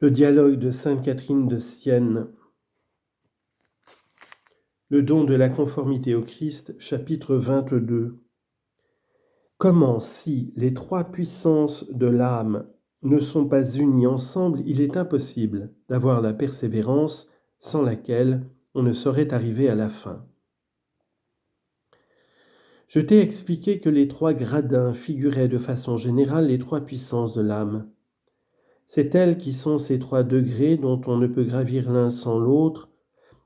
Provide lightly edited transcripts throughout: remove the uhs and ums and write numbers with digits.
Le dialogue de sainte Catherine de Sienne. Le don de la conformité au Christ, chapitre 22. Comment, si les trois puissances de l'âme ne sont pas unies ensemble, il est impossible d'avoir la persévérance sans laquelle on ne saurait arriver à la fin. Je t'ai expliqué que les trois gradins figuraient de façon générale les trois puissances de l'âme. C'est elles qui sont ces trois degrés dont on ne peut gravir l'un sans l'autre,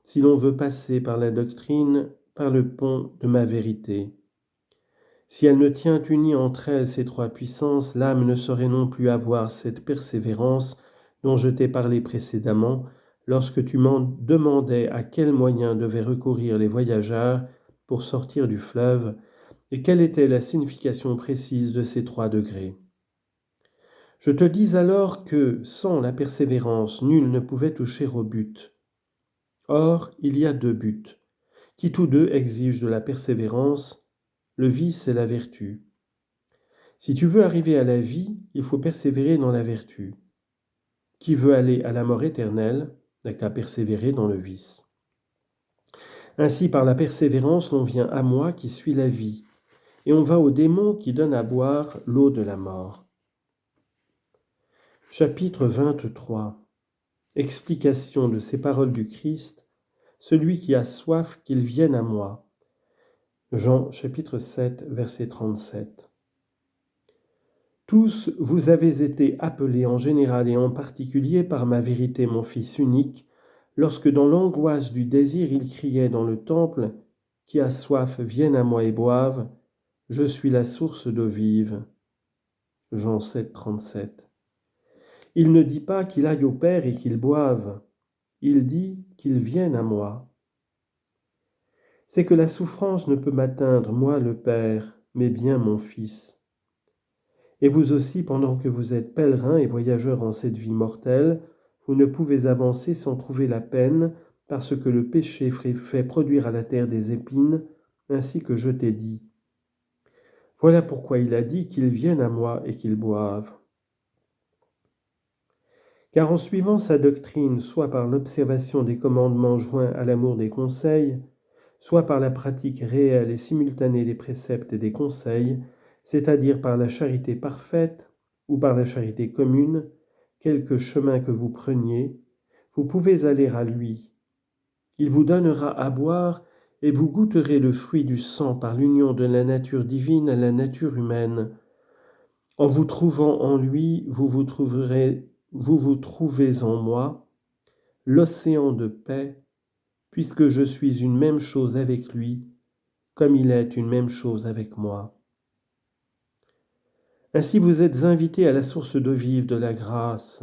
si l'on veut passer par la doctrine, par le pont de ma vérité. Si elle ne tient unies entre elles ces trois puissances, l'âme ne saurait non plus avoir cette persévérance dont je t'ai parlé précédemment, lorsque tu m'en demandais à quels moyens devaient recourir les voyageurs pour sortir du fleuve, et quelle était la signification précise de ces trois degrés. Je te dis alors que, sans la persévérance, nul ne pouvait toucher au but. Or, il y a deux buts, qui tous deux exigent de la persévérance, le vice et la vertu. Si tu veux arriver à la vie, il faut persévérer dans la vertu. Qui veut aller à la mort éternelle n'a qu'à persévérer dans le vice. Ainsi, par la persévérance, l'on vient à moi qui suis la vie, et on va au démon qui donne à boire l'eau de la mort. Chapitre 23. Explication de ces paroles du Christ. Celui qui a soif, qu'il vienne à moi. Jean chapitre 7, verset 37. Tous vous avez été appelés en général et en particulier par ma vérité, mon Fils unique, lorsque dans l'angoisse du désir il criait dans le temple, « Qui a soif, vienne à moi et boive, je suis la source d'eau vive. » Jean 7, 37. Il ne dit pas qu'il aille au Père et qu'il boive, il dit qu'il vienne à moi. C'est que la souffrance ne peut m'atteindre, moi le Père, mais bien mon Fils. Et vous aussi, pendant que vous êtes pèlerins et voyageurs en cette vie mortelle, vous ne pouvez avancer sans trouver la peine, parce que le péché fait produire à la terre des épines, ainsi que je t'ai dit. Voilà pourquoi il a dit qu'ils viennent à moi et qu'ils boivent. Car en suivant sa doctrine, soit par l'observation des commandements joints à l'amour des conseils, soit par la pratique réelle et simultanée des préceptes et des conseils, c'est-à-dire par la charité parfaite ou par la charité commune, quelque chemin que vous preniez, vous pouvez aller à lui. Il vous donnera à boire et vous goûterez le fruit du sang par l'union de la nature divine à la nature humaine. En vous trouvant en lui, vous vous trouvez en moi, l'océan de paix, puisque je suis une même chose avec lui, comme il est une même chose avec moi. Ainsi vous êtes invités à la source d'eau vive de la grâce.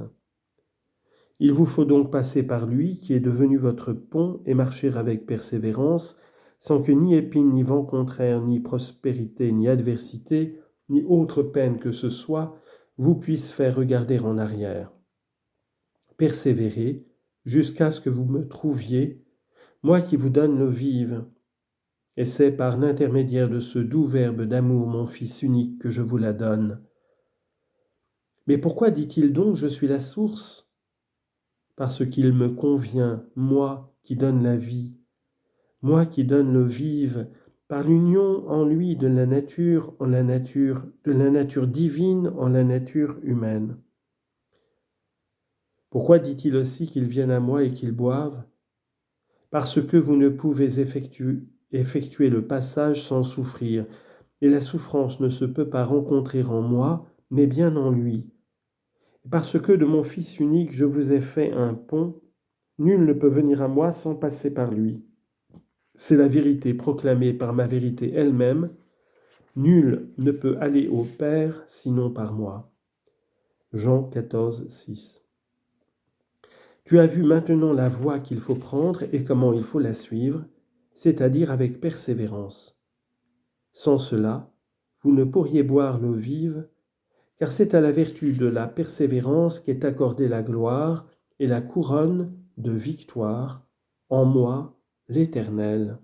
Il vous faut donc passer par lui qui est devenu votre pont et marcher avec persévérance, sans que ni épine, ni vent contraire, ni prospérité, ni adversité, ni autre peine que ce soit, vous puisse faire regarder en arrière. Persévérez jusqu'à ce que vous me trouviez, moi qui vous donne l'eau vive. Et c'est par l'intermédiaire de ce doux verbe d'amour, mon Fils unique, que je vous la donne. Mais pourquoi dit-il donc « Je suis la source » ? Parce qu'il me convient, moi qui donne la vie, moi qui donne l'eau vive, par l'union en lui de la nature en la nature, de la nature divine en la nature humaine. Pourquoi dit-il aussi qu'ils viennent à moi et qu'ils boivent ? Parce que vous ne pouvez effectuer le passage sans souffrir, et la souffrance ne se peut pas rencontrer en moi, mais bien en lui. Parce que de mon Fils unique, je vous ai fait un pont, nul ne peut venir à moi sans passer par lui. C'est la vérité proclamée par ma vérité elle-même. Nul ne peut aller au Père sinon par moi. Jean 14, 6. Tu as vu maintenant la voie qu'il faut prendre et comment il faut la suivre, c'est-à-dire avec persévérance. Sans cela, vous ne pourriez boire l'eau vive, car c'est à la vertu de la persévérance qu'est accordée la gloire et la couronne de victoire en moi, l'Éternel.